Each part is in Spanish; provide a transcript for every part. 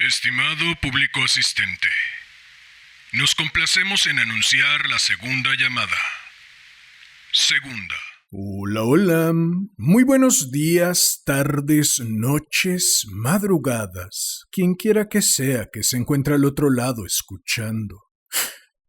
Estimado público asistente, nos complacemos en anunciar la segunda llamada. Segunda. Hola, hola. Muy buenos días, tardes, noches, madrugadas. Quien quiera que sea que se encuentre al otro lado escuchando.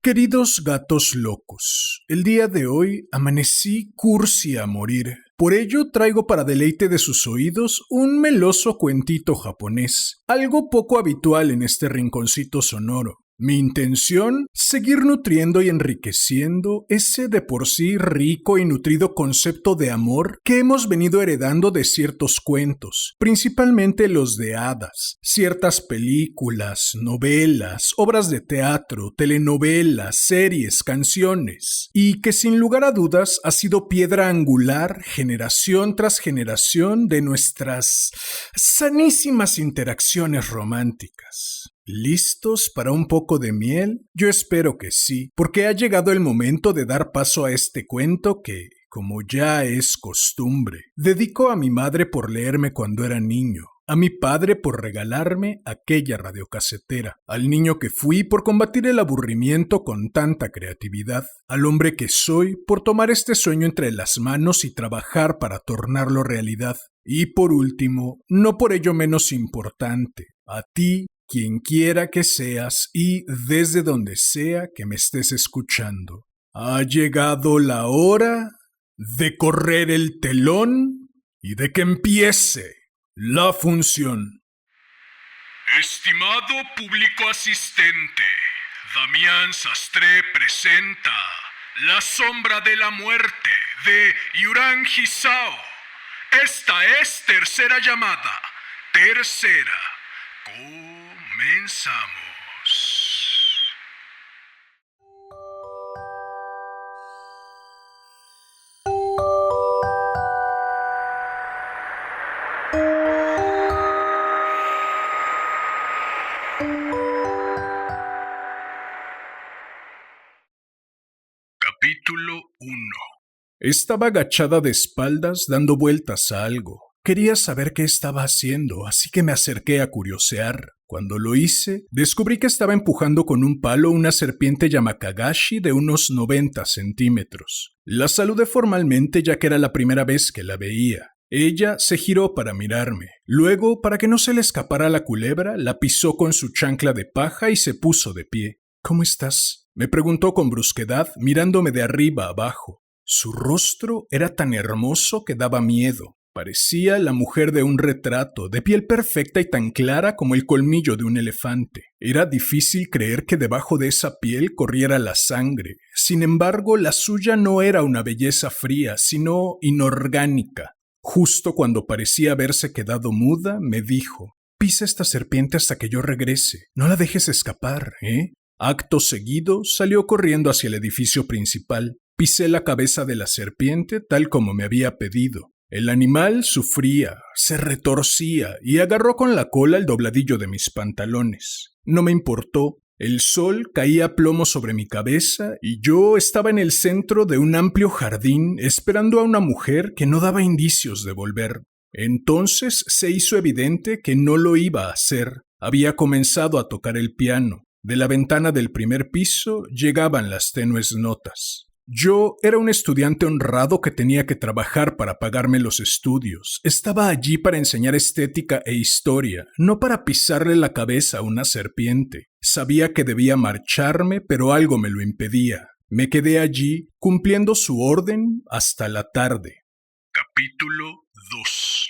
Queridos gatos locos, el día de hoy amanecí cursi a morir. Por ello traigo para deleite de sus oídos un meloso cuentito japonés, algo poco habitual en este rinconcito sonoro. Mi intención, seguir nutriendo y enriqueciendo ese de por sí rico y nutrido concepto de amor que hemos venido heredando de ciertos cuentos, principalmente los de hadas, ciertas películas, novelas, obras de teatro, telenovelas, series, canciones, y que sin lugar a dudas ha sido piedra angular generación tras generación de nuestras sanísimas interacciones románticas. ¿Listos para un poco de miel? Yo espero que sí, porque ha llegado el momento de dar paso a este cuento que, como ya es costumbre, dedico a mi madre por leerme cuando era niño, a mi padre por regalarme aquella radiocasetera, al niño que fui por combatir el aburrimiento con tanta creatividad, al hombre que soy por tomar este sueño entre las manos y trabajar para tornarlo realidad, y por último, no por ello menos importante, a ti, quien quiera que seas y desde donde sea que me estés escuchando. Ha llegado la hora de correr el telón y de que empiece la función. Estimado público asistente, Damián Sastre presenta La sombra de la muerte de Yuran Hisao. Esta es tercera llamada. Tercera. Comenzamos. Capítulo 1. Estaba agachada de espaldas dando vueltas a algo. Quería saber qué estaba haciendo, así que me acerqué a curiosear. Cuando lo hice, descubrí que estaba empujando con un palo una serpiente yamakagashi de unos 90 centímetros. La saludé formalmente ya que era la primera vez que la veía. Ella se giró para mirarme. Luego, para que no se le escapara la culebra, la pisó con su chancla de paja y se puso de pie. ¿Cómo estás?, me preguntó con brusquedad, mirándome de arriba abajo. Su rostro era tan hermoso que daba miedo. Parecía la mujer de un retrato, de piel perfecta y tan clara como el colmillo de un elefante. Era difícil creer que debajo de esa piel corriera la sangre. Sin embargo, la suya no era una belleza fría, sino inorgánica. Justo cuando parecía haberse quedado muda, me dijo: «Pisa esta serpiente hasta que yo regrese. No la dejes escapar, ¿eh?» Acto seguido, salió corriendo hacia el edificio principal. Pisé la cabeza de la serpiente tal como me había pedido. El animal sufría, se retorcía y agarró con la cola el dobladillo de mis pantalones. No me importó. El sol caía a plomo sobre mi cabeza y yo estaba en el centro de un amplio jardín esperando a una mujer que no daba indicios de volver. Entonces se hizo evidente que no lo iba a hacer. Había comenzado a tocar el piano. De la ventana del primer piso llegaban las tenues notas. Yo era un estudiante honrado que tenía que trabajar para pagarme los estudios. Estaba allí para enseñar estética e historia, no para pisarle la cabeza a una serpiente. Sabía que debía marcharme, pero algo me lo impedía. Me quedé allí, cumpliendo su orden, hasta la tarde. Capítulo 2.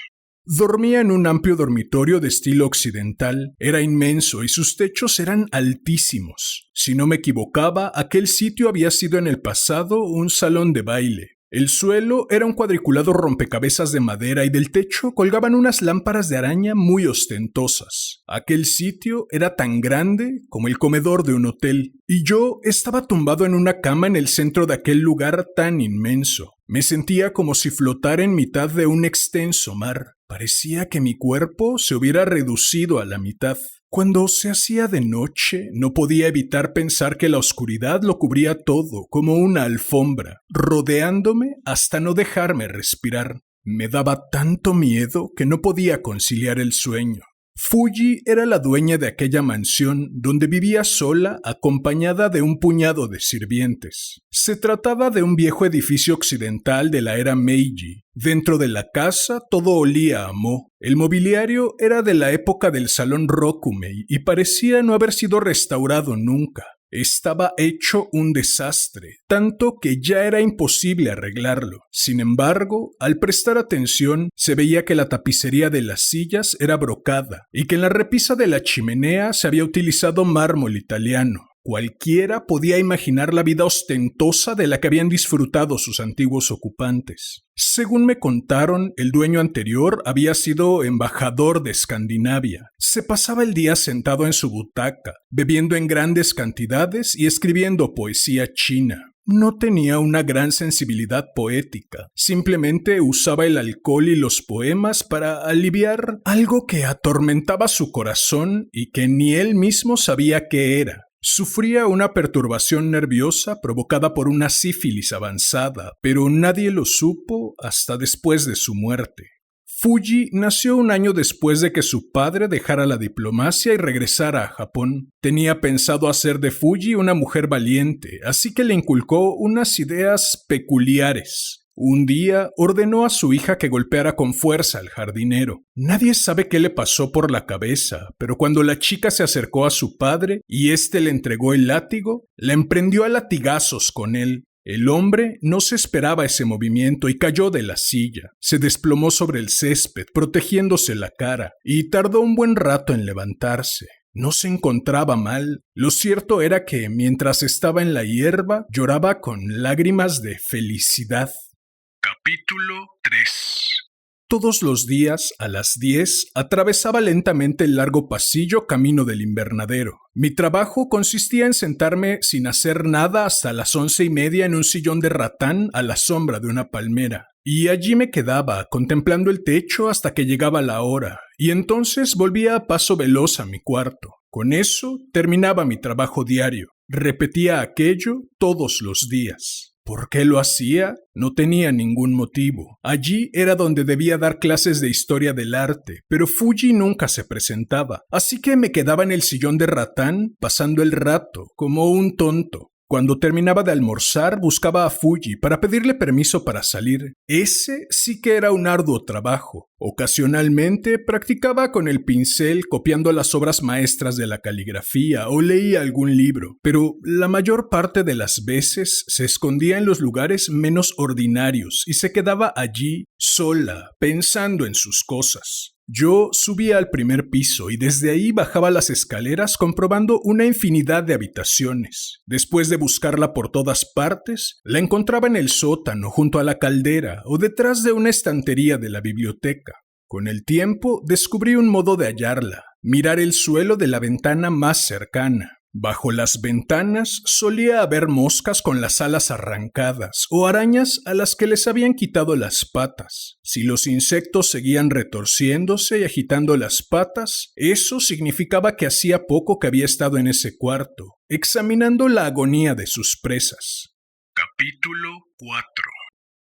Dormía en un amplio dormitorio de estilo occidental. Era inmenso y sus techos eran altísimos. Si no me equivocaba, aquel sitio había sido en el pasado un salón de baile. El suelo era un cuadriculado rompecabezas de madera y del techo colgaban unas lámparas de araña muy ostentosas. Aquel sitio era tan grande como el comedor de un hotel, y yo estaba tumbado en una cama en el centro de aquel lugar tan inmenso. Me sentía como si flotara en mitad de un extenso mar. Parecía que mi cuerpo se hubiera reducido a la mitad. Cuando se hacía de noche, no podía evitar pensar que la oscuridad lo cubría todo, como una alfombra, rodeándome hasta no dejarme respirar. Me daba tanto miedo que no podía conciliar el sueño. Fuji era la dueña de aquella mansión donde vivía sola acompañada de un puñado de sirvientes. Se trataba de un viejo edificio occidental de la era Meiji. Dentro de la casa todo olía a moho. El mobiliario era de la época del salón Rokumei y parecía no haber sido restaurado nunca. Estaba hecho un desastre, tanto que ya era imposible arreglarlo. Sin embargo, al prestar atención, se veía que la tapicería de las sillas era brocada y que en la repisa de la chimenea se había utilizado mármol italiano. Cualquiera podía imaginar la vida ostentosa de la que habían disfrutado sus antiguos ocupantes. Según me contaron, el dueño anterior había sido embajador de Escandinavia. Se pasaba el día sentado en su butaca, bebiendo en grandes cantidades y escribiendo poesía china. No tenía una gran sensibilidad poética, simplemente usaba el alcohol y los poemas para aliviar algo que atormentaba su corazón y que ni él mismo sabía qué era. Sufría una perturbación nerviosa provocada por una sífilis avanzada, pero nadie lo supo hasta después de su muerte. Fuji nació un año después de que su padre dejara la diplomacia y regresara a Japón. Tenía pensado hacer de Fuji una mujer valiente, así que le inculcó unas ideas peculiares. Un día ordenó a su hija que golpeara con fuerza al jardinero. Nadie sabe qué le pasó por la cabeza, pero cuando la chica se acercó a su padre y éste le entregó el látigo, la emprendió a latigazos con él. El hombre no se esperaba ese movimiento y cayó de la silla. Se desplomó sobre el césped, protegiéndose la cara, y tardó un buen rato en levantarse. No se encontraba mal. Lo cierto era que, mientras estaba en la hierba, lloraba con lágrimas de felicidad. Capítulo 3. Todos los días, a las 10, atravesaba lentamente el largo pasillo camino del invernadero. Mi trabajo consistía en sentarme sin hacer nada hasta las 11:30 en un sillón de ratán a la sombra de una palmera. Y allí me quedaba, contemplando el techo hasta que llegaba la hora, y entonces volvía a paso veloz a mi cuarto. Con eso terminaba mi trabajo diario. Repetía aquello todos los días. ¿Por qué lo hacía? No tenía ningún motivo. Allí era donde debía dar clases de historia del arte, pero Fuji nunca se presentaba, así que me quedaba en el sillón de ratán, pasando el rato, como un tonto. Cuando terminaba de almorzar, buscaba a Fuji para pedirle permiso para salir. Ese sí que era un arduo trabajo. Ocasionalmente practicaba con el pincel copiando las obras maestras de la caligrafía o leía algún libro, pero la mayor parte de las veces se escondía en los lugares menos ordinarios y se quedaba allí sola, pensando en sus cosas. Yo subía al primer piso y desde ahí bajaba las escaleras comprobando una infinidad de habitaciones. Después de buscarla por todas partes, la encontraba en el sótano junto a la caldera o detrás de una estantería de la biblioteca. Con el tiempo descubrí un modo de hallarla, mirar el suelo de la ventana más cercana. Bajo las ventanas solía haber moscas con las alas arrancadas o arañas a las que les habían quitado las patas. Si los insectos seguían retorciéndose y agitando las patas, eso significaba que hacía poco que había estado en ese cuarto, examinando la agonía de sus presas. Capítulo 4.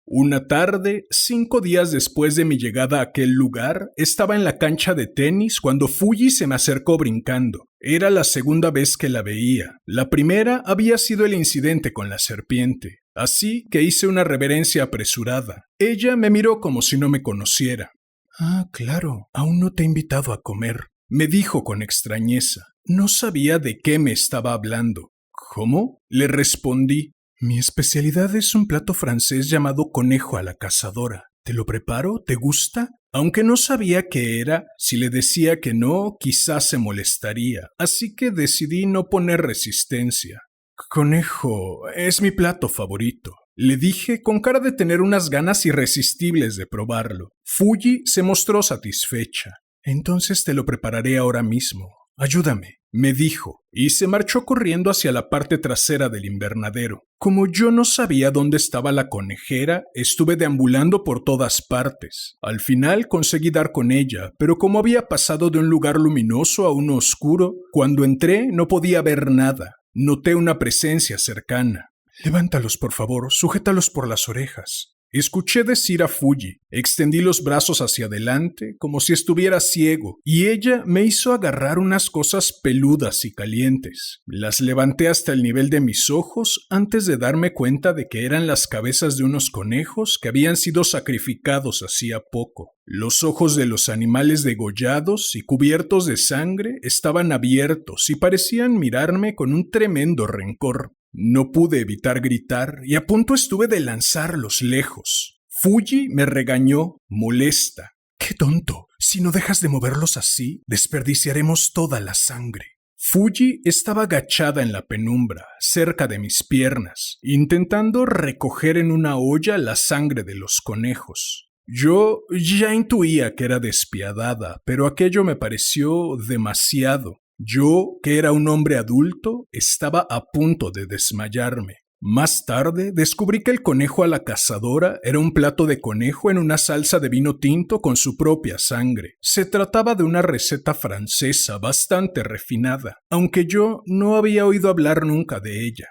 Una tarde, 5 días después de mi llegada a aquel lugar, estaba en la cancha de tenis cuando Fuji se me acercó brincando. Era la segunda vez que la veía. La primera había sido el incidente con la serpiente. Así que hice una reverencia apresurada. Ella me miró como si no me conociera. «Ah, claro, aún no te he invitado a comer», me dijo con extrañeza. No sabía de qué me estaba hablando. «¿Cómo?», le respondí. «Mi especialidad es un plato francés llamado conejo a la cazadora. ¿Te lo preparo? ¿Te gusta?» Aunque no sabía qué era, si le decía que no, quizás se molestaría, así que decidí no poner resistencia. «Conejo, es mi plato favorito», le dije con cara de tener unas ganas irresistibles de probarlo. Fuji se mostró satisfecha. «Entonces te lo prepararé ahora mismo. Ayúdame», me dijo, y se marchó corriendo hacia la parte trasera del invernadero. Como yo no sabía dónde estaba la conejera, estuve deambulando por todas partes. Al final conseguí dar con ella, pero como había pasado de un lugar luminoso a uno oscuro, cuando entré no podía ver nada. Noté una presencia cercana. «Levántalos, por favor, sujétalos por las orejas». Escuché decir a Fuji, extendí los brazos hacia adelante como si estuviera ciego, y ella me hizo agarrar unas cosas peludas y calientes. Las levanté hasta el nivel de mis ojos antes de darme cuenta de que eran las cabezas de unos conejos que habían sido sacrificados hacía poco. Los ojos de los animales degollados y cubiertos de sangre estaban abiertos y parecían mirarme con un tremendo rencor. No pude evitar gritar y a punto estuve de lanzarlos lejos. Fuji me regañó, molesta. ¡Qué tonto! Si no dejas de moverlos así, desperdiciaremos toda la sangre. Fuji estaba agachada en la penumbra, cerca de mis piernas, intentando recoger en una olla la sangre de los conejos. Yo ya intuía que era despiadada, pero aquello me pareció demasiado. Yo, que era un hombre adulto, estaba a punto de desmayarme. Más tarde descubrí que el conejo a la cazadora era un plato de conejo en una salsa de vino tinto con su propia sangre. Se trataba de una receta francesa bastante refinada, aunque yo no había oído hablar nunca de ella.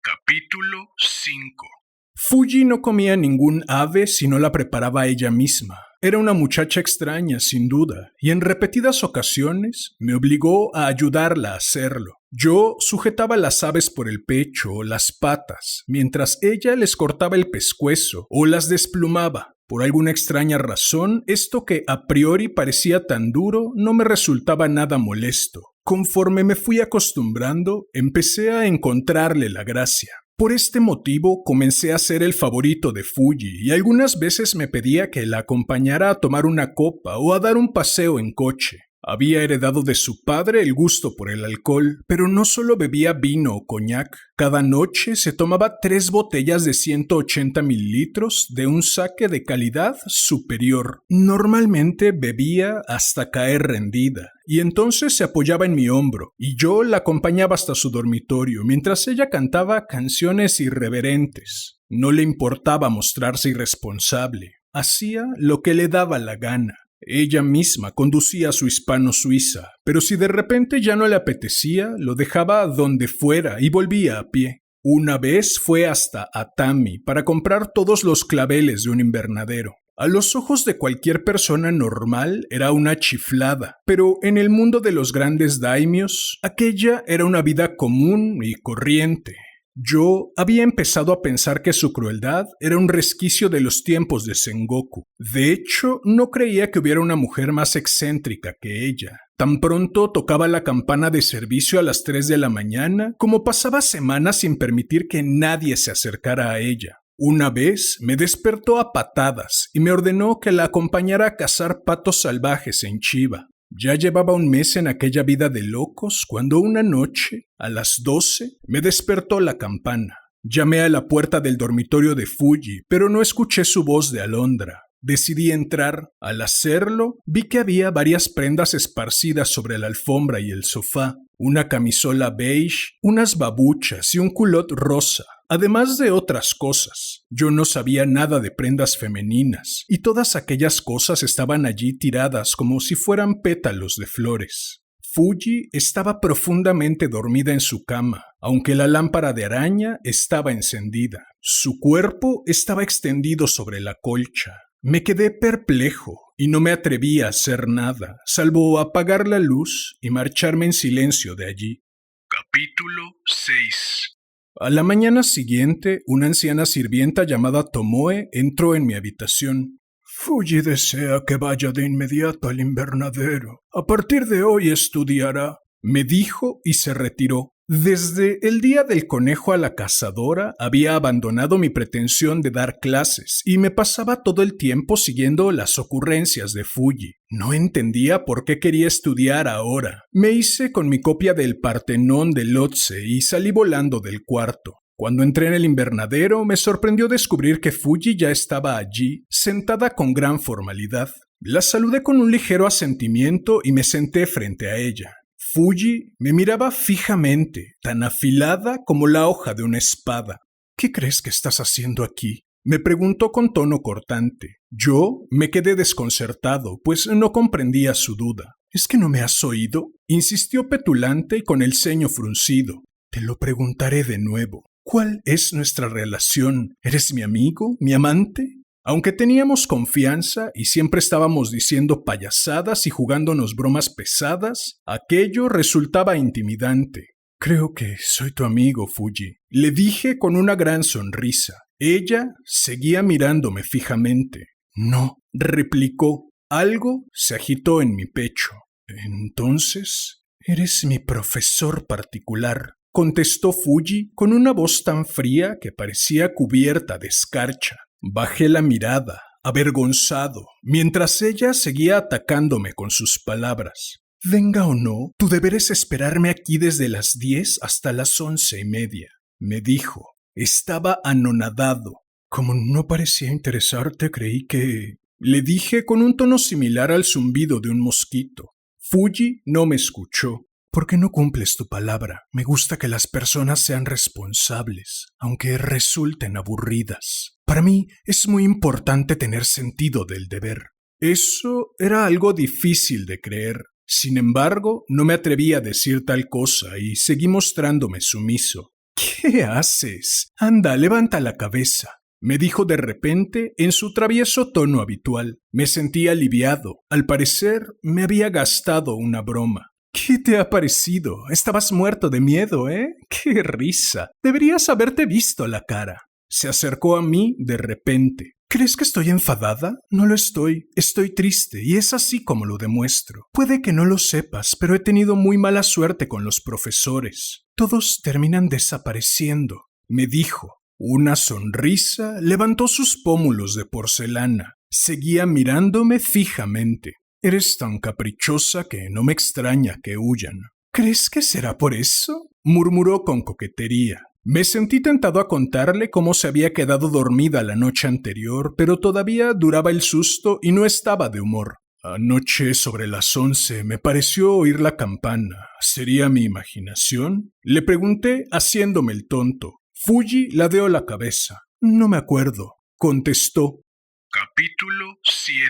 Capítulo 5. Fuji no comía ningún ave si no la preparaba ella misma. Era una muchacha extraña, sin duda, y en repetidas ocasiones me obligó a ayudarla a hacerlo. Yo sujetaba las aves por el pecho o las patas, mientras ella les cortaba el pescuezo o las desplumaba. Por alguna extraña razón, esto que a priori parecía tan duro no me resultaba nada molesto. Conforme me fui acostumbrando, empecé a encontrarle la gracia. Por este motivo comencé a ser el favorito de Fuji y algunas veces me pedía que la acompañara a tomar una copa o a dar un paseo en coche. Había heredado de su padre el gusto por el alcohol, pero no solo bebía vino o coñac. Cada noche se tomaba 3 botellas de 180 mililitros de un sake de calidad superior. Normalmente bebía hasta caer rendida, y entonces se apoyaba en mi hombro, y yo la acompañaba hasta su dormitorio, mientras ella cantaba canciones irreverentes. No le importaba mostrarse irresponsable. Hacía lo que le daba la gana. Ella misma conducía su hispano-suiza, pero si de repente ya no le apetecía, lo dejaba donde fuera y volvía a pie. Una vez fue hasta Atami para comprar todos los claveles de un invernadero. A los ojos de cualquier persona normal era una chiflada, pero en el mundo de los grandes daimios, aquella era una vida común y corriente. Yo había empezado a pensar que su crueldad era un resquicio de los tiempos de Sengoku. De hecho, no creía que hubiera una mujer más excéntrica que ella. Tan pronto tocaba la campana de servicio a las 3 de la mañana, como pasaba semanas sin permitir que nadie se acercara a ella. Una vez me despertó a patadas y me ordenó que la acompañara a cazar patos salvajes en Chiba. Ya llevaba un mes en aquella vida de locos cuando una noche, a las 12, me despertó la campana. Llamé a la puerta del dormitorio de Fuji, pero no escuché su voz de alondra. Decidí entrar. Al hacerlo, vi que había varias prendas esparcidas sobre la alfombra y el sofá, una camisola beige, unas babuchas y un culot rosa, además de otras cosas. Yo no sabía nada de prendas femeninas, y todas aquellas cosas estaban allí tiradas como si fueran pétalos de flores. Fuji estaba profundamente dormida en su cama, aunque la lámpara de araña estaba encendida. Su cuerpo estaba extendido sobre la colcha. Me quedé perplejo y no me atreví a hacer nada, salvo apagar la luz y marcharme en silencio de allí. Capítulo 6. A la mañana siguiente, una anciana sirvienta llamada Tomoe entró en mi habitación. Fuji desea que vaya de inmediato al invernadero. A partir de hoy estudiará, me dijo y se retiró. Desde el día del conejo a la cazadora había abandonado mi pretensión de dar clases y me pasaba todo el tiempo siguiendo las ocurrencias de Fuji. No entendía por qué quería estudiar ahora. Me hice con mi copia del Partenón de Lhotse y salí volando del cuarto. Cuando entré en el invernadero, me sorprendió descubrir que Fuji ya estaba allí, sentada con gran formalidad. La saludé con un ligero asentimiento y me senté frente a ella. Fuji me miraba fijamente, tan afilada como la hoja de una espada. ¿Qué crees que estás haciendo aquí?, me preguntó con tono cortante. Yo me quedé desconcertado, pues no comprendía su duda. ¿Es que no me has oído?, insistió petulante y con el ceño fruncido. Te lo preguntaré de nuevo. ¿Cuál es nuestra relación? ¿Eres mi amigo? ¿Mi amante? Aunque teníamos confianza y siempre estábamos diciendo payasadas y jugándonos bromas pesadas, aquello resultaba intimidante. Creo que soy tu amigo, Fuji, le dije con una gran sonrisa. Ella seguía mirándome fijamente. No, replicó. Algo se agitó en mi pecho. Entonces, eres mi profesor particular, contestó Fuji con una voz tan fría que parecía cubierta de escarcha. Bajé la mirada, avergonzado, mientras ella seguía atacándome con sus palabras. Venga o no, tu deber es esperarme aquí desde las 10 hasta las 11:30, me dijo. Estaba anonadado. Como no parecía interesarte, creí que... Le dije con un tono similar al zumbido de un mosquito. Fuji no me escuchó. ¿Por qué no cumples tu palabra? Me gusta que las personas sean responsables, aunque resulten aburridas. Para mí es muy importante tener sentido del deber. Eso era algo difícil de creer. Sin embargo, no me atreví a decir tal cosa y seguí mostrándome sumiso. ¿Qué haces? Anda, levanta la cabeza, me dijo de repente en su travieso tono habitual. Me sentí aliviado. Al parecer, me había gastado una broma. ¿Qué te ha parecido? Estabas muerto de miedo, ¿eh? ¡Qué risa! Deberías haberte visto la cara. Se acercó a mí de repente. ¿Crees que estoy enfadada? No lo estoy. Estoy triste y es así como lo demuestro. Puede que no lo sepas, pero he tenido muy mala suerte con los profesores. Todos terminan desapareciendo, me dijo. Una sonrisa levantó sus pómulos de porcelana. Seguía mirándome fijamente. Eres tan caprichosa que no me extraña que huyan. ¿Crees que será por eso? Murmuró con coquetería. Me sentí tentado a contarle cómo se había quedado dormida la noche anterior, pero todavía duraba el susto y no estaba de humor. Anoche sobre las 11 me pareció oír la campana. ¿Sería mi imaginación? Le pregunté haciéndome el tonto. Fuji ladeó la cabeza. No me acuerdo, contestó. Capítulo 7.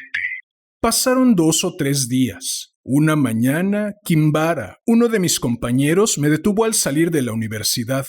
Pasaron 2 o 3 días. Una mañana, Kimbara, uno de mis compañeros, me detuvo al salir de la universidad.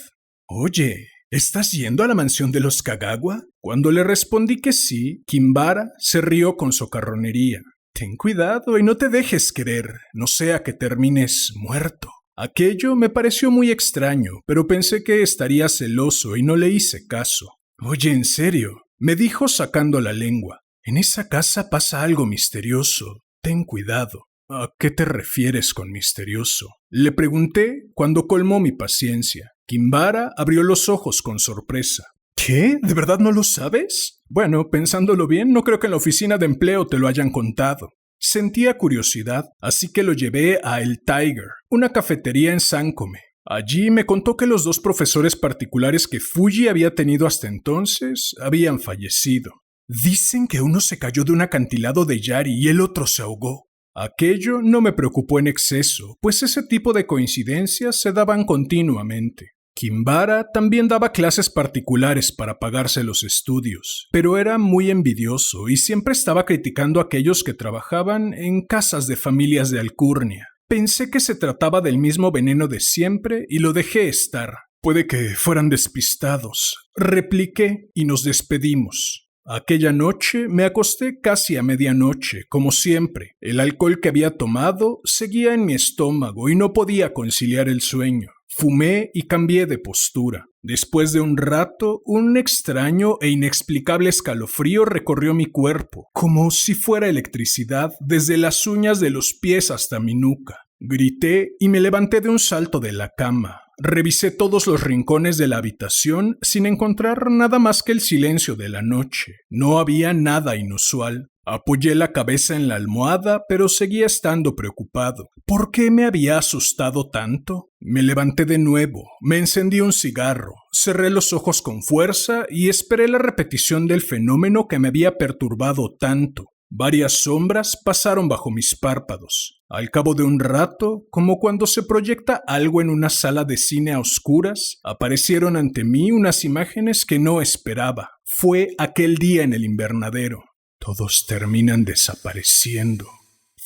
Oye, ¿estás yendo a la mansión de los Kagawa? Cuando le respondí que sí, Kimbara se rió con socarronería. Ten cuidado y no te dejes querer, no sea que termines muerto. Aquello me pareció muy extraño, pero pensé que estaría celoso y no le hice caso. Oye, en serio, me dijo sacando la lengua. En esa casa pasa algo misterioso. Ten cuidado. ¿A qué te refieres con misterioso? Le pregunté cuando colmó mi paciencia. Kimbara abrió los ojos con sorpresa. ¿Qué? ¿De verdad no lo sabes? Bueno, pensándolo bien, no creo que en la oficina de empleo te lo hayan contado. Sentía curiosidad, así que lo llevé a El Tiger, una cafetería en Sankome. Allí me contó que los 2 profesores particulares que Fuji había tenido hasta entonces habían fallecido. Dicen que uno se cayó de un acantilado de Yari y el otro se ahogó. Aquello no me preocupó en exceso, pues ese tipo de coincidencias se daban continuamente. Kimbara también daba clases particulares para pagarse los estudios, pero era muy envidioso y siempre estaba criticando a aquellos que trabajaban en casas de familias de alcurnia. Pensé que se trataba del mismo veneno de siempre y lo dejé estar. Puede que fueran despistados, repliqué y nos despedimos. Aquella noche me acosté casi a medianoche, como siempre. El alcohol que había tomado seguía en mi estómago y no podía conciliar el sueño. Fumé y cambié de postura. Después de un rato, un extraño e inexplicable escalofrío recorrió mi cuerpo, como si fuera electricidad desde las uñas de los pies hasta mi nuca. Grité y me levanté de un salto de la cama. Revisé todos los rincones de la habitación sin encontrar nada más que el silencio de la noche. No había nada inusual. Apoyé la cabeza en la almohada, pero seguía estando preocupado. ¿Por qué me había asustado tanto? Me levanté de nuevo, me encendí un cigarro, cerré los ojos con fuerza y esperé la repetición del fenómeno que me había perturbado tanto. Varias sombras pasaron bajo mis párpados. Al cabo de un rato, como cuando se proyecta algo en una sala de cine a oscuras, aparecieron ante mí unas imágenes que no esperaba. Fue aquel día en el invernadero. Todos terminan desapareciendo.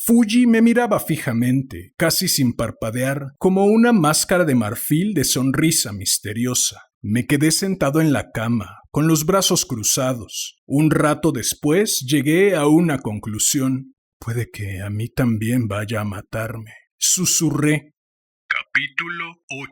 Fuji me miraba fijamente, casi sin parpadear, como una máscara de marfil de sonrisa misteriosa. Me quedé sentado en la cama, con los brazos cruzados. Un rato después llegué a una conclusión. Puede que a mí también vaya a matarme. Susurré. Capítulo 8.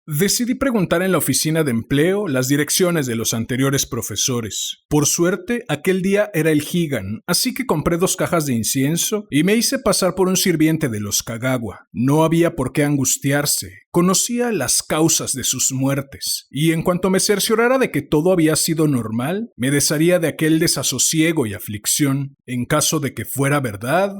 Decidí preguntar en la oficina de empleo las direcciones de los anteriores profesores. Por suerte, aquel día era el Higan, así que compré 2 cajas de incienso y me hice pasar por un sirviente de los Kagawa. No había por qué angustiarse. Conocía las causas de sus muertes, y en cuanto me cerciorara de que todo había sido normal, me desharía de aquel desasosiego y aflicción. En caso de que fuera verdad,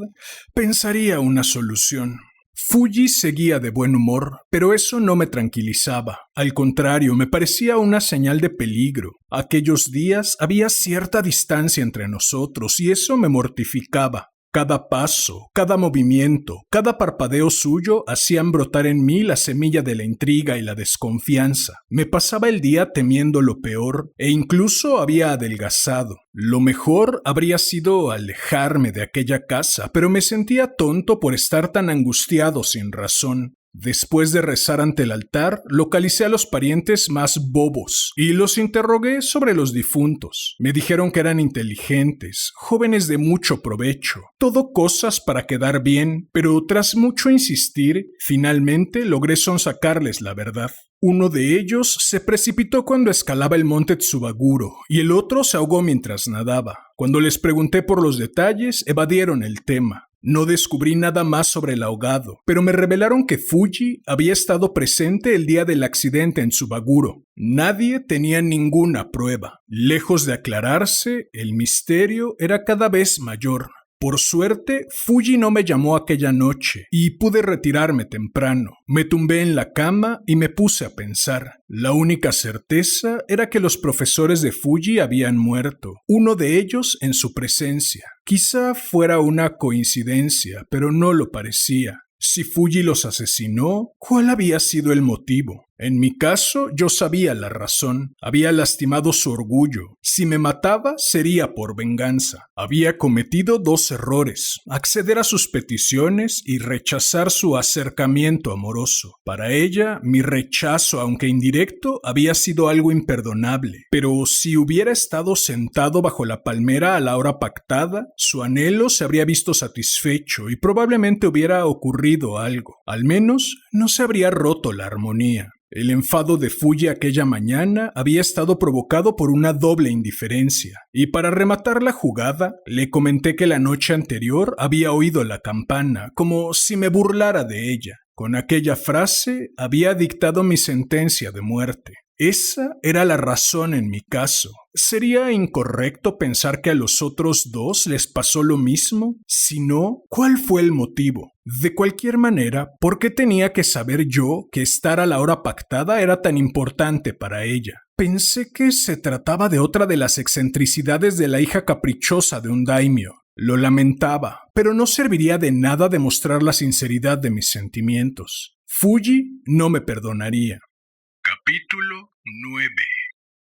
pensaría una solución. Fuji seguía de buen humor, pero eso no me tranquilizaba. Al contrario, me parecía una señal de peligro. Aquellos días había cierta distancia entre nosotros y eso me mortificaba. Cada paso, cada movimiento, cada parpadeo suyo hacían brotar en mí la semilla de la intriga y la desconfianza. Me pasaba el día temiendo lo peor e incluso había adelgazado. Lo mejor habría sido alejarme de aquella casa, pero me sentía tonto por estar tan angustiado sin razón. Después de rezar ante el altar, localicé a los parientes más bobos y los interrogué sobre los difuntos. Me dijeron que eran inteligentes, jóvenes de mucho provecho, todo cosas para quedar bien, pero tras mucho insistir, finalmente logré sonsacarles la verdad. Uno de ellos se precipitó cuando escalaba el monte Tsubaguro y el otro se ahogó mientras nadaba. Cuando les pregunté por los detalles, evadieron el tema. No descubrí nada más sobre el ahogado, pero me revelaron que Fuji había estado presente el día del accidente en Tsubaguro. Nadie tenía ninguna prueba. Lejos de aclararse, el misterio era cada vez mayor. Por suerte, Fuji no me llamó aquella noche y pude retirarme temprano. Me tumbé en la cama y me puse a pensar. La única certeza era que los profesores de Fuji habían muerto, uno de ellos en su presencia. Quizá fuera una coincidencia, pero no lo parecía. Si Fuji los asesinó, ¿cuál había sido el motivo? En mi caso, yo sabía la razón. Había lastimado su orgullo. Si me mataba, sería por venganza. Había cometido 2 errores: acceder a sus peticiones y rechazar su acercamiento amoroso. Para ella, mi rechazo, aunque indirecto, había sido algo imperdonable. Pero si hubiera estado sentado bajo la palmera a la hora pactada, su anhelo se habría visto satisfecho y probablemente hubiera ocurrido algo. Al menos, no se habría roto la armonía. El enfado de Fuji aquella mañana había estado provocado por una doble indiferencia, y para rematar la jugada, le comenté que la noche anterior había oído la campana, como si me burlara de ella. Con aquella frase había dictado mi sentencia de muerte. Esa era la razón en mi caso. ¿Sería incorrecto pensar que a los otros 2 les pasó lo mismo? Si no, ¿cuál fue el motivo? De cualquier manera, ¿por qué tenía que saber yo que estar a la hora pactada era tan importante para ella? Pensé que se trataba de otra de las excentricidades de la hija caprichosa de un daimyo. Lo lamentaba, pero no serviría de nada demostrar la sinceridad de mis sentimientos. Fuji no me perdonaría. Capítulo 9.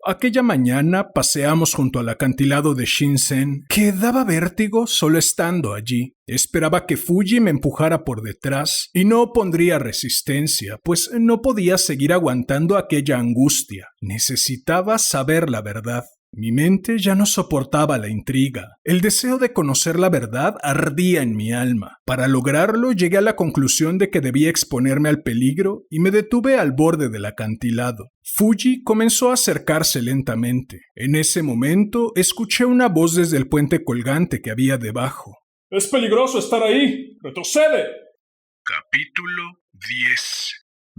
Aquella mañana paseamos junto al acantilado de Shinsen, que daba vértigo solo estando allí. Esperaba que Fuji me empujara por detrás y no opondría resistencia, pues no podía seguir aguantando aquella angustia. Necesitaba saber la verdad. Mi mente ya no soportaba la intriga. El deseo de conocer la verdad ardía en mi alma. Para lograrlo, llegué a la conclusión de que debía exponerme al peligro y me detuve al borde del acantilado. Fuji comenzó a acercarse lentamente. En ese momento, escuché una voz desde el puente colgante que había debajo. ¡Es peligroso estar ahí! ¡Retrocede! Capítulo 10.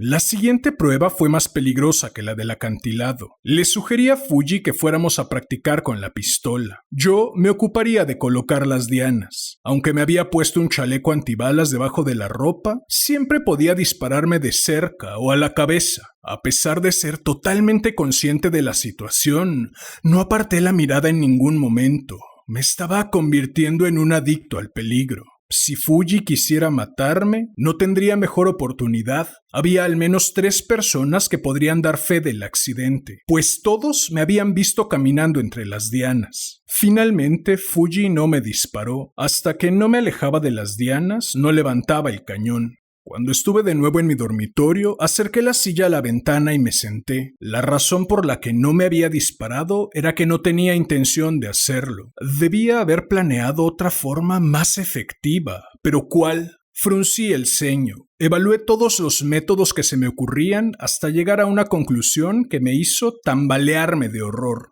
La siguiente prueba fue más peligrosa que la del acantilado. Le sugerí a Fuji que fuéramos a practicar con la pistola. Yo me ocuparía de colocar las dianas. Aunque me había puesto un chaleco antibalas debajo de la ropa, siempre podía dispararme de cerca o a la cabeza. A pesar de ser totalmente consciente de la situación, no aparté la mirada en ningún momento. Me estaba convirtiendo en un adicto al peligro. Si Fuji quisiera matarme, no tendría mejor oportunidad. Había al menos 3 personas que podrían dar fe del accidente, pues todos me habían visto caminando entre las dianas. Finalmente, Fuji no me disparó. Hasta que no me alejaba de las dianas, no levantaba el cañón. Cuando estuve de nuevo en mi dormitorio, acerqué la silla a la ventana y me senté. La razón por la que no me había disparado era que no tenía intención de hacerlo. Debía haber planeado otra forma más efectiva. ¿Pero cuál? Fruncí el ceño. Evalué todos los métodos que se me ocurrían hasta llegar a una conclusión que me hizo tambalearme de horror.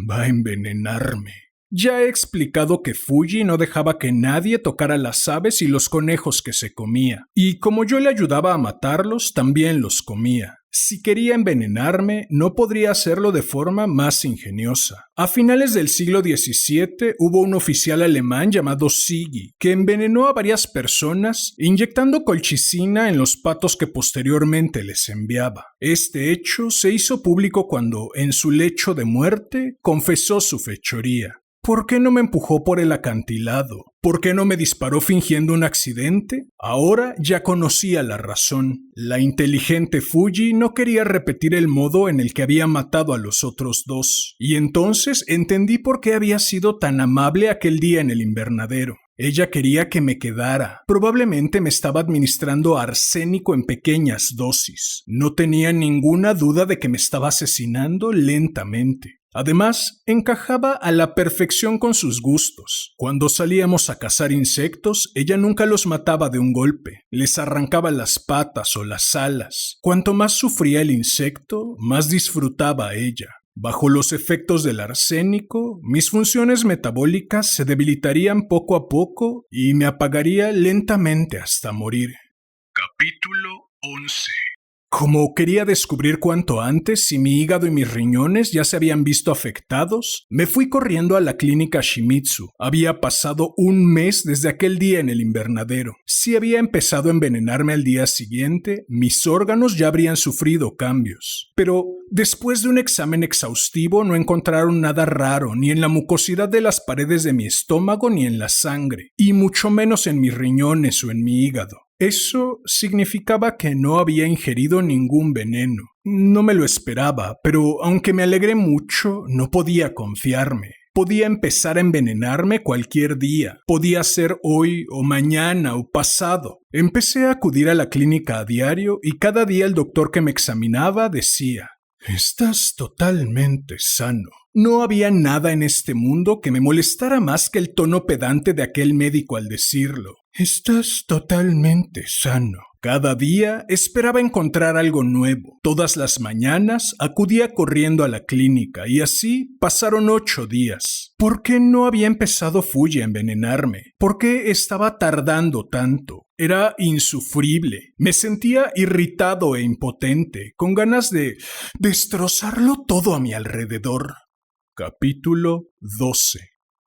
Va a envenenarme. Ya he explicado que Fuji no dejaba que nadie tocara las aves y los conejos que se comía, y como yo le ayudaba a matarlos, también los comía. Si quería envenenarme, no podría hacerlo de forma más ingeniosa. A finales del siglo XVII hubo un oficial alemán llamado Siggi, que envenenó a varias personas inyectando colchicina en los patos que posteriormente les enviaba. Este hecho se hizo público cuando, en su lecho de muerte, confesó su fechoría. ¿Por qué no me empujó por el acantilado? ¿Por qué no me disparó fingiendo un accidente? Ahora ya conocía la razón. La inteligente Fuji no quería repetir el modo en el que había matado a los otros dos. Y entonces entendí por qué había sido tan amable aquel día en el invernadero. Ella quería que me quedara. Probablemente me estaba administrando arsénico en pequeñas dosis. No tenía ninguna duda de que me estaba asesinando lentamente. Además, encajaba a la perfección con sus gustos. Cuando salíamos a cazar insectos, ella nunca los mataba de un golpe. Les arrancaba las patas o las alas. Cuanto más sufría el insecto, más disfrutaba ella. Bajo los efectos del arsénico, mis funciones metabólicas se debilitarían poco a poco y me apagaría lentamente hasta morir. Capítulo 11. Como quería descubrir cuanto antes si mi hígado y mis riñones ya se habían visto afectados, me fui corriendo a la clínica Shimizu. Había pasado un mes desde aquel día en el invernadero. Si había empezado a envenenarme al día siguiente, mis órganos ya habrían sufrido cambios. Pero después de un examen exhaustivo no encontraron nada raro ni en la mucosidad de las paredes de mi estómago ni en la sangre, y mucho menos en mis riñones o en mi hígado. Eso significaba que no había ingerido ningún veneno. No me lo esperaba, pero aunque me alegré mucho, no podía confiarme. Podía empezar a envenenarme cualquier día. Podía ser hoy o mañana o pasado. Empecé a acudir a la clínica a diario y cada día el doctor que me examinaba decía: «Estás totalmente sano». No había nada en este mundo que me molestara más que el tono pedante de aquel médico al decirlo. «Estás totalmente sano». Cada día esperaba encontrar algo nuevo. Todas las mañanas acudía corriendo a la clínica y así pasaron 8 días. ¿Por qué no había empezado Fuji a envenenarme? ¿Por qué estaba tardando tanto? Era insufrible. Me sentía irritado e impotente, con ganas de destrozarlo todo a mi alrededor. Capítulo 12.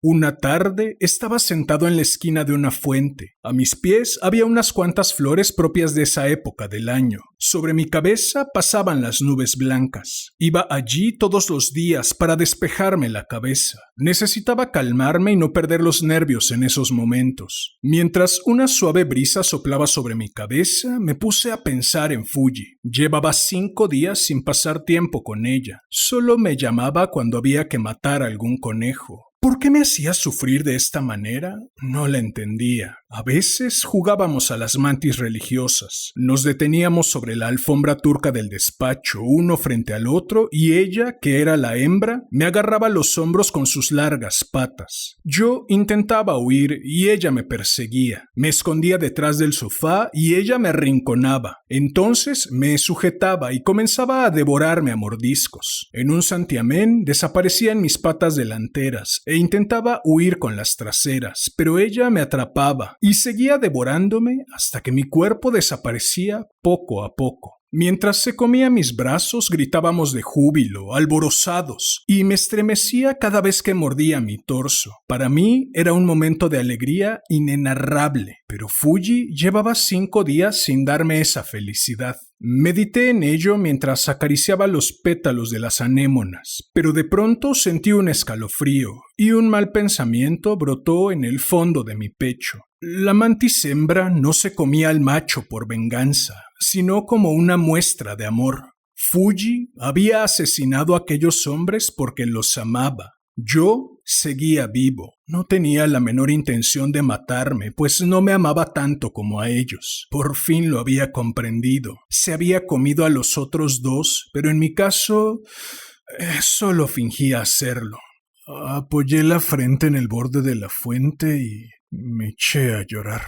Una tarde estaba sentado en la esquina de una fuente. A mis pies había unas cuantas flores propias de esa época del año. Sobre mi cabeza pasaban las nubes blancas. Iba allí todos los días para despejarme la cabeza. Necesitaba calmarme y no perder los nervios en esos momentos. Mientras una suave brisa soplaba sobre mi cabeza, me puse a pensar en Fuji. Llevaba 5 días sin pasar tiempo con ella. Solo me llamaba cuando había que matar a algún conejo. ¿Por qué me hacía sufrir de esta manera? No la entendía. A veces jugábamos a las mantis religiosas. Nos deteníamos sobre la alfombra turca del despacho, uno frente al otro, y ella, que era la hembra, me agarraba los hombros con sus largas patas. Yo intentaba huir y ella me perseguía. Me escondía detrás del sofá y ella me arrinconaba. Entonces me sujetaba y comenzaba a devorarme a mordiscos. En un santiamén desaparecía en mis patas delanteras e intentaba huir con las traseras, pero ella me atrapaba y seguía devorándome hasta que mi cuerpo desaparecía poco a poco. Mientras se comía mis brazos, gritábamos de júbilo, alborozados, y me estremecía cada vez que mordía mi torso. Para mí era un momento de alegría inenarrable, pero Fuji llevaba 5 días sin darme esa felicidad. Medité en ello mientras acariciaba los pétalos de las anémonas, pero de pronto sentí un escalofrío y un mal pensamiento brotó en el fondo de mi pecho. La mantis hembra no se comía al macho por venganza, sino como una muestra de amor. Fuji había asesinado a aquellos hombres porque los amaba. Yo seguía vivo. No tenía la menor intención de matarme, pues no me amaba tanto como a ellos. Por fin lo había comprendido. Se había comido a los otros dos, pero en mi caso solo fingía hacerlo. Apoyé la frente en el borde de la fuente y me eché a llorar.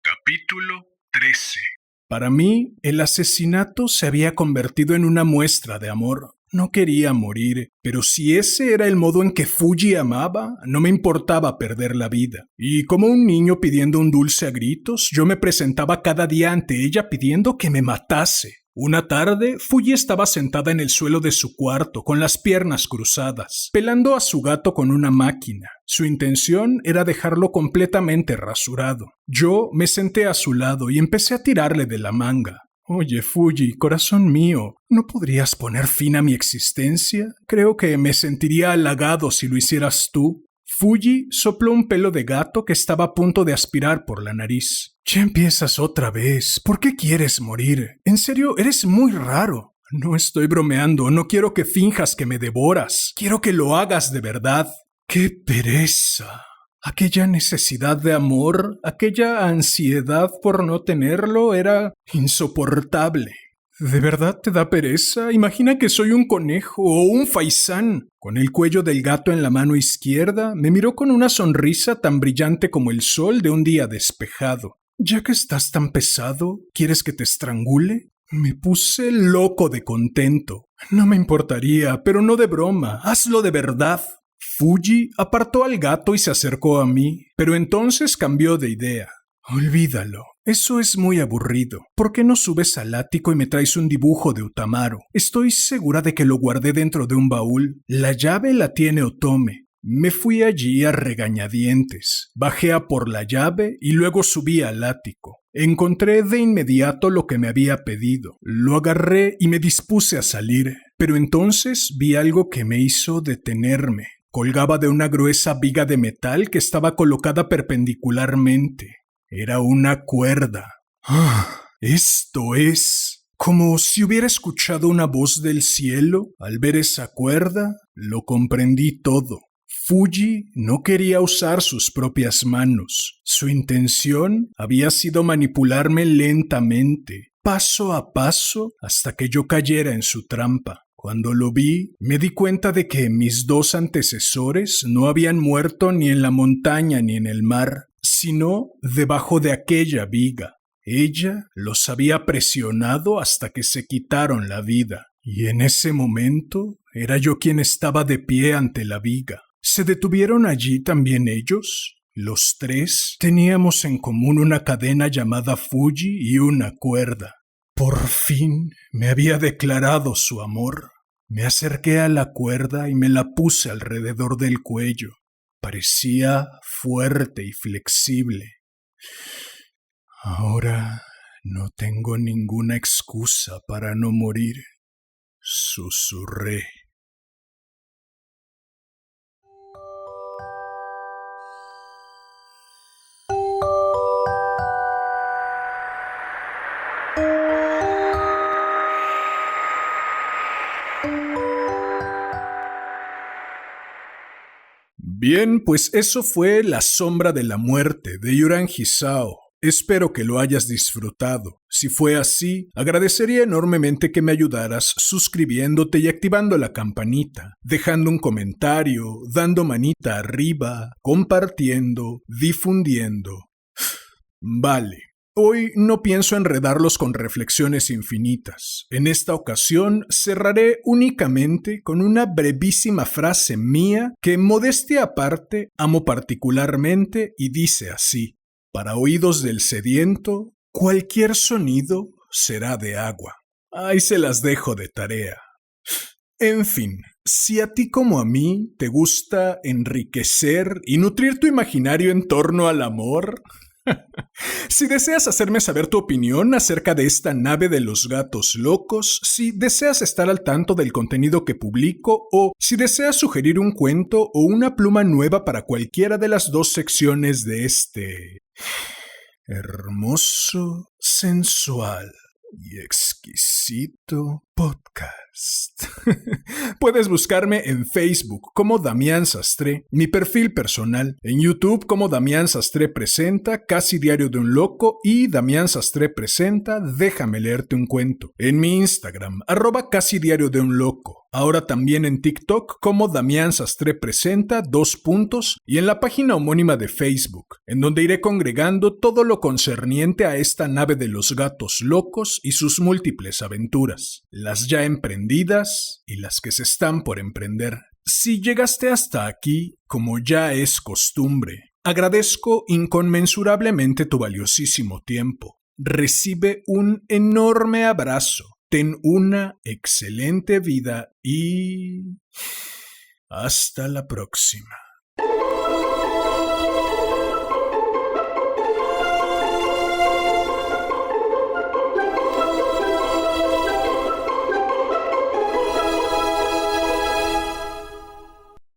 Capítulo 13. Para mí, el asesinato se había convertido en una muestra de amor. No quería morir, pero si ese era el modo en que Fuji amaba, no me importaba perder la vida. Y como un niño pidiendo un dulce a gritos, yo me presentaba cada día ante ella pidiendo que me matase. Una tarde, Fuji estaba sentada en el suelo de su cuarto, con las piernas cruzadas, pelando a su gato con una máquina. Su intención era dejarlo completamente rasurado. Yo me senté a su lado y empecé a tirarle de la manga. Oye, Fuji, corazón mío, ¿no podrías poner fin a mi existencia? Creo que me sentiría halagado si lo hicieras tú. Fuji sopló un pelo de gato que estaba a punto de aspirar por la nariz. Ya empiezas otra vez. ¿Por qué quieres morir? En serio, eres muy raro. No estoy bromeando, no quiero que finjas que me devoras. Quiero que lo hagas de verdad. ¡Qué pereza! Aquella necesidad de amor, aquella ansiedad por no tenerlo era insoportable. ¿De verdad te da pereza? Imagina que soy un conejo o un faisán. Con el cuello del gato en la mano izquierda, me miró con una sonrisa tan brillante como el sol de un día despejado. ¿Ya que estás tan pesado, quieres que te estrangule? Me puse loco de contento. No me importaría, pero no de broma. Hazlo de verdad. Fuji apartó al gato y se acercó a mí, pero entonces cambió de idea. Olvídalo. Eso es muy aburrido. ¿Por qué no subes al ático y me traes un dibujo de Utamaro? Estoy segura de que lo guardé dentro de un baúl. La llave la tiene Otome. Me fui allí a regañadientes. Bajé a por la llave y luego subí al ático. Encontré de inmediato lo que me había pedido. Lo agarré y me dispuse a salir. Pero entonces vi algo que me hizo detenerme. Colgaba de una gruesa viga de metal que estaba colocada perpendicularmente. Era una cuerda. Esto es... Como si hubiera escuchado una voz del cielo. Al ver esa cuerda, lo comprendí todo. Fuji no quería usar sus propias manos. Su intención había sido manipularme lentamente, paso a paso, hasta que yo cayera en su trampa. Cuando lo vi, me di cuenta de que mis dos antecesores no habían muerto ni en la montaña ni en el mar, sino debajo de aquella viga. Ella los había presionado hasta que se quitaron la vida. Y en ese momento era yo quien estaba de pie ante la viga. ¿Se detuvieron allí también ellos? Los tres teníamos en común una cadena llamada Fuji y una cuerda. Por fin me había declarado su amor. Me acerqué a la cuerda y me la puse alrededor del cuello. Parecía fuerte y flexible. Ahora no tengo ninguna excusa para no morir, susurré. Bien, pues eso fue La sombra de la muerte de Yuran Hisao. Espero que lo hayas disfrutado. Si fue así, agradecería enormemente que me ayudaras suscribiéndote y activando la campanita, dejando un comentario, dando manita arriba, compartiendo, difundiendo. Vale. Hoy no pienso enredarlos con reflexiones infinitas. En esta ocasión cerraré únicamente con una brevísima frase mía que, modestia aparte, amo particularmente y dice así: para oídos del sediento, cualquier sonido será de agua. Ahí se las dejo de tarea. En fin, si a ti como a mí te gusta enriquecer y nutrir tu imaginario en torno al amor... Si deseas hacerme saber tu opinión acerca de esta nave de los gatos locos, si deseas estar al tanto del contenido que publico o si deseas sugerir un cuento o una pluma nueva para cualquiera de las dos secciones de este hermoso, sensual y exquisito podcast. Puedes buscarme en Facebook como Damián Sastre, mi perfil personal, en YouTube como Damián Sastre Presenta, Casi Diario de un Loco y Damián Sastre Presenta, Déjame leerte un cuento, en mi Instagram, @Casi Diario de un Loco. Ahora también en TikTok como Damián Sastre Presenta, y en la página homónima de Facebook, en donde iré congregando todo lo concerniente a esta nave de los gatos locos y sus múltiples aventuras, las ya emprendidas y las que se están por emprender. Si llegaste hasta aquí, como ya es costumbre, agradezco inconmensurablemente tu valiosísimo tiempo. Recibe un enorme abrazo. Ten una excelente vida y hasta la próxima.